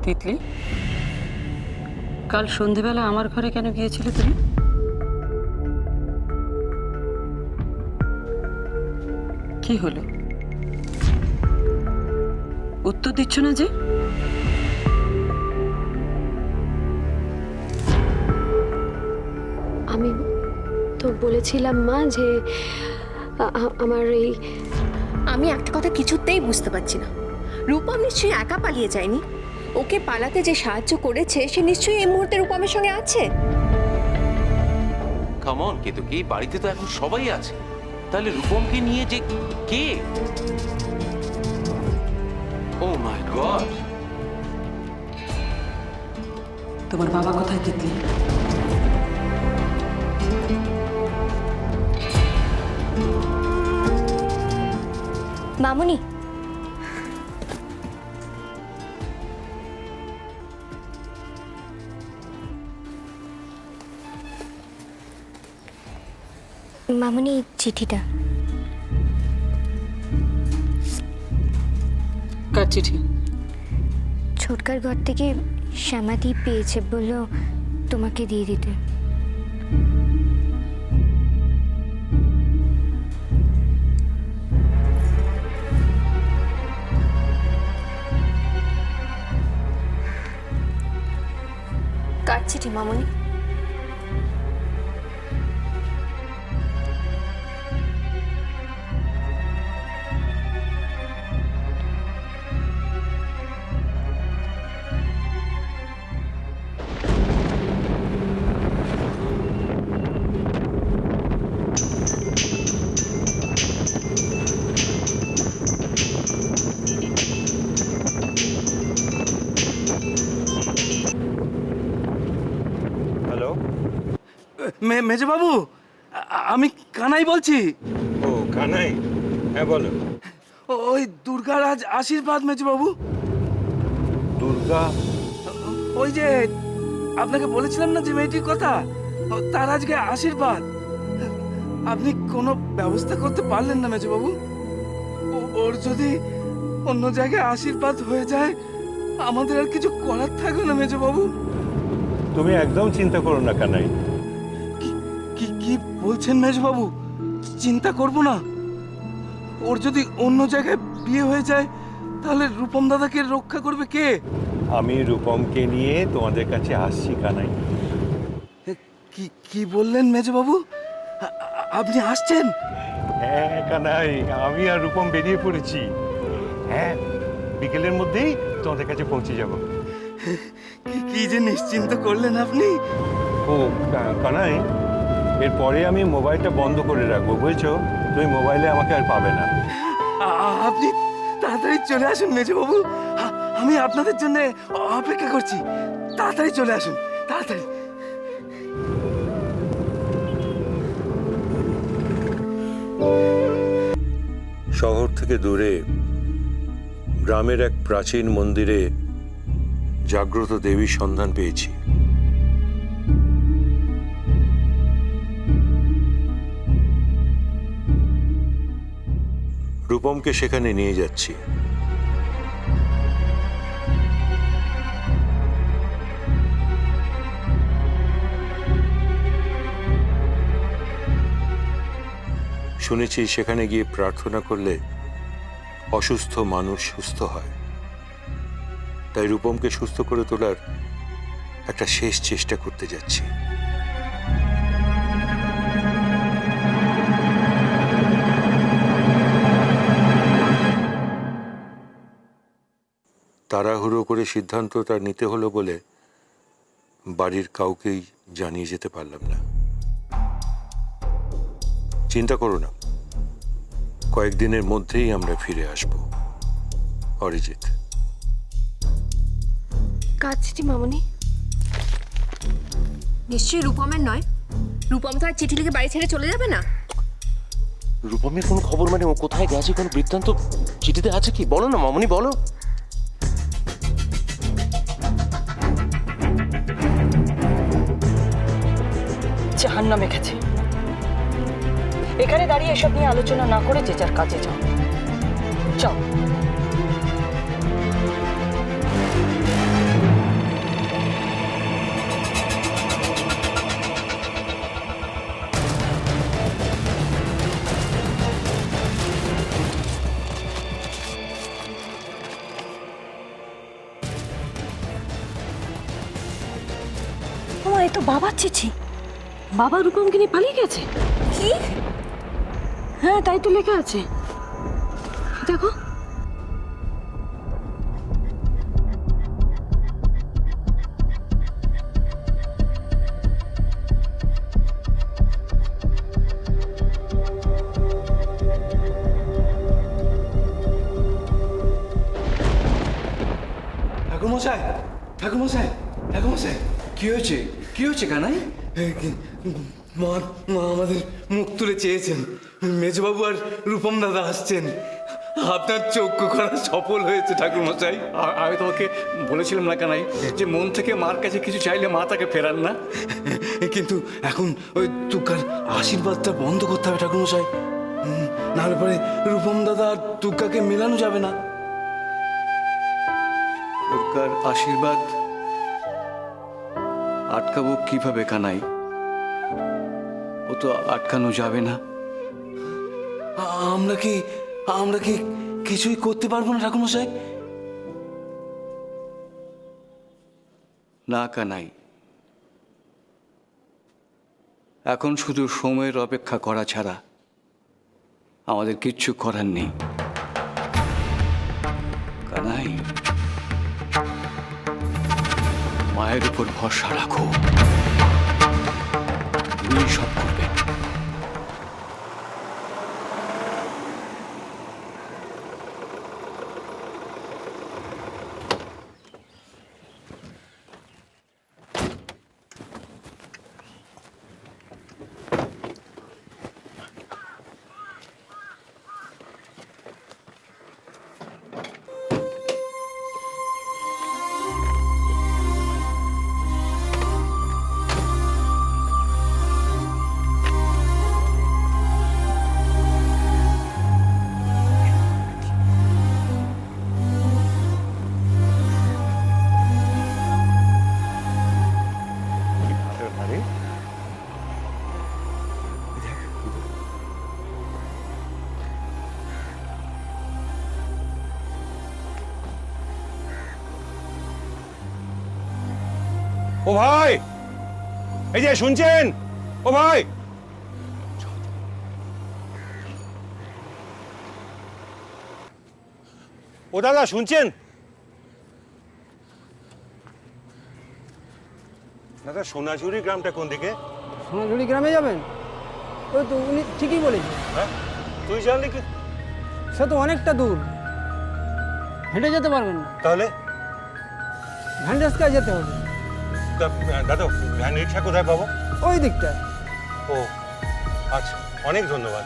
তিতলি, কাল সন্ধেবেলা আমার ঘরে কেন গিয়েছিলে তুমি? কি হলো, উত্তর দিচ্ছ না যে? আমি তো বলেছিলাম মা যে আমার এই আমি একটা কথা কিছুতেই বুঝতে পারছি না। রূপম নিশ্চয়ই একা পালিয়ে যায়নি। ওকে পালাতে যে সাহায্য করেছে সে নিশ্চয়ই এই মুহূর্তে রূপমের সঙ্গে আছে। কাম অন কেতকী, বাড়িতে তো এখন সবাই আছে, তাহলে রূপমকে নিয়ে যে কে? ও মাই গড! তোমার বাবা কোথায় তিতলি? মামুনি, মামুনি চিঠিটা। কার চিঠি? ছোটকার ঘর থেকে শ্যামাদি পেয়েছে, বললো তোমাকে দিয়ে দিতে। কার চিঠি মামুনি? হ্যালো, মেজবাবু, আমি কানাই বলছি। ও কানাই, হ্যাঁ বলো। ওই দুর্গার আজ আশীর্বাদ মেজবাবু। দুর্গা? ওই যে আপনাকে বলেছিলাম না যে মেয়েটির কথা, তার আজকে আশীর্বাদ। আপনি কোনো ব্যবস্থা করতে পারলেন না মেজবাবু? ওর যদি অন্য জায়গায় আশীর্বাদ হয়ে যায় আমাদের আর কিছু করার থাকবে না মেজবাবু। তুমি একদম চিন্তা করো না কানাই। কি কি বলছেন মেজবাবু? চিন্তা করব না? ওর যদি অন্য জায়গায় বিয়ে হয়ে যায় তাহলে রূপম দাদাকে রক্ষা করবে কে? আমি রূপমকে নিয়ে তোমাদের কাছে আসছি কানাই। কি কি বললেন মেজবাবু? আপনি আসছেন? হ্যাঁ কানাই, আমি আর রূপম বেরিয়ে পড়েছি। হ্যাঁ, বিকেলের মধ্যেই তোমাদের কাছে পৌঁছে যাব। কি যে নিশ্চিন্ত করলেন আপনি। ও কানাই, এরপরে আমি মোবাইলটা বন্ধ করে রাখবো, বুঝছো? তুমি মোবাইলে আমাকে আর পাবে না। আপনি তাড়াতাড়ি চলে আসুন মেজবাবু, আমি আপনাদের জন্য অপেক্ষা করছি। তাড়াতাড়ি চলে আসুন, তাড়াতাড়ি। শহর থেকে দূরে গ্রামের এক প্রাচীন মন্দিরে জাগ্রত দেবীর সন্ধান পেয়েছি। রূপমকে সেখানে নিয়ে যাচ্ছি। শুনেছি সেখানে গিয়ে প্রার্থনা করলে অসুস্থ মানুষ সুস্থ হয়। তাই রূপমকে সুস্থ করে তোলার একটা শেষ চেষ্টা করতে যাচ্ছি। তাড়াহুড়ো করে সিদ্ধান্তটা নিতে হলো বলে বাড়ির কাউকেই জানিয়ে যেতে পারলাম না। চিন্তা করো না, কয়েকদিনের মধ্যেই আমরা ফিরে আসব। অরিজিৎ। কার চিঠি মামুনি? নিশ্চয়ই রূপমের নয়। রূপম তো আর চিঠি লিখে বাড়ি ছেড়ে চলে যাবে না। রূপমের কোনো খবর মানে ও কোথায় গেছে, কোনো বৃত্তান্ত চিঠিতে আছে কি? বলো না মামনি, বলো। জাহান্নামে গেছে। এখানে দাঁড়িয়ে এসব নিয়ে আলোচনা না করে যে যার কাজে যাও। যাও। এ তো বাবার চিঠি। বাবা রূপমকে নিয়ে পালিয়ে গেছে। কি? হ্যাঁ, তাই তো লেখা আছে, দেখো। ঠাকুরমশাই, ঠাকুরমশাই, ঠাকুরমশাই, কি হয়েছে? কি হয়েছে কানাই? মা মা আমাদের মুখ তুলে চেয়েছেন। মেজবাবু আর রূপম দাদা আসছেন। আপনার চক্ষু করা সফল হয়েছে ঠাকুরমশাই। আমি তোমাকে বলেছিলাম না কানাই যে মন থেকে মার কাছে কিছু চাইলে মা তাকে ফেরান না। কিন্তু এখন ওই তুকার আশীর্বাদটা বন্ধ করতে হবে ঠাকুরমশাই। নাহলে পরে রূপম দাদা আর তুকাকে মেলানো যাবে না। দুর্গার আশীর্বাদ আটকাবো কিভাবে কানাই? ও তো আটকানো যাবে না। আমরা কি কিছুই করতে পারবো না ঠাকুরমশাই? না কানাই, এখন শুধু সময়ের অপেক্ষা করা ছাড়া আমাদের কিচ্ছু করার নেই। কানাই, মায়ের উপর ভরসা রাখো, তিনি সব করবেন। ও ভাই, এই যে শুনছেন? ও ভাই, ও দাদা শুনছেন? দাদা, সোনাঝুরি গ্রামটা কোন দিকে? সোনাঝুরি গ্রামে যাবেন? ওই তো উনি ঠিকই বলেছেন। হ্যাঁ, তুই জানলি কি? সে তো অনেকটা দূর, হেঁটে যেতে পারবেন না, তাহলে ভ্যান্ডেসকায় যেতে হবে। দাদা, ভ্যান রিক্সা কোথায় পাবো? ওই দিকটায়। ও আচ্ছা, অনেক ধন্যবাদ।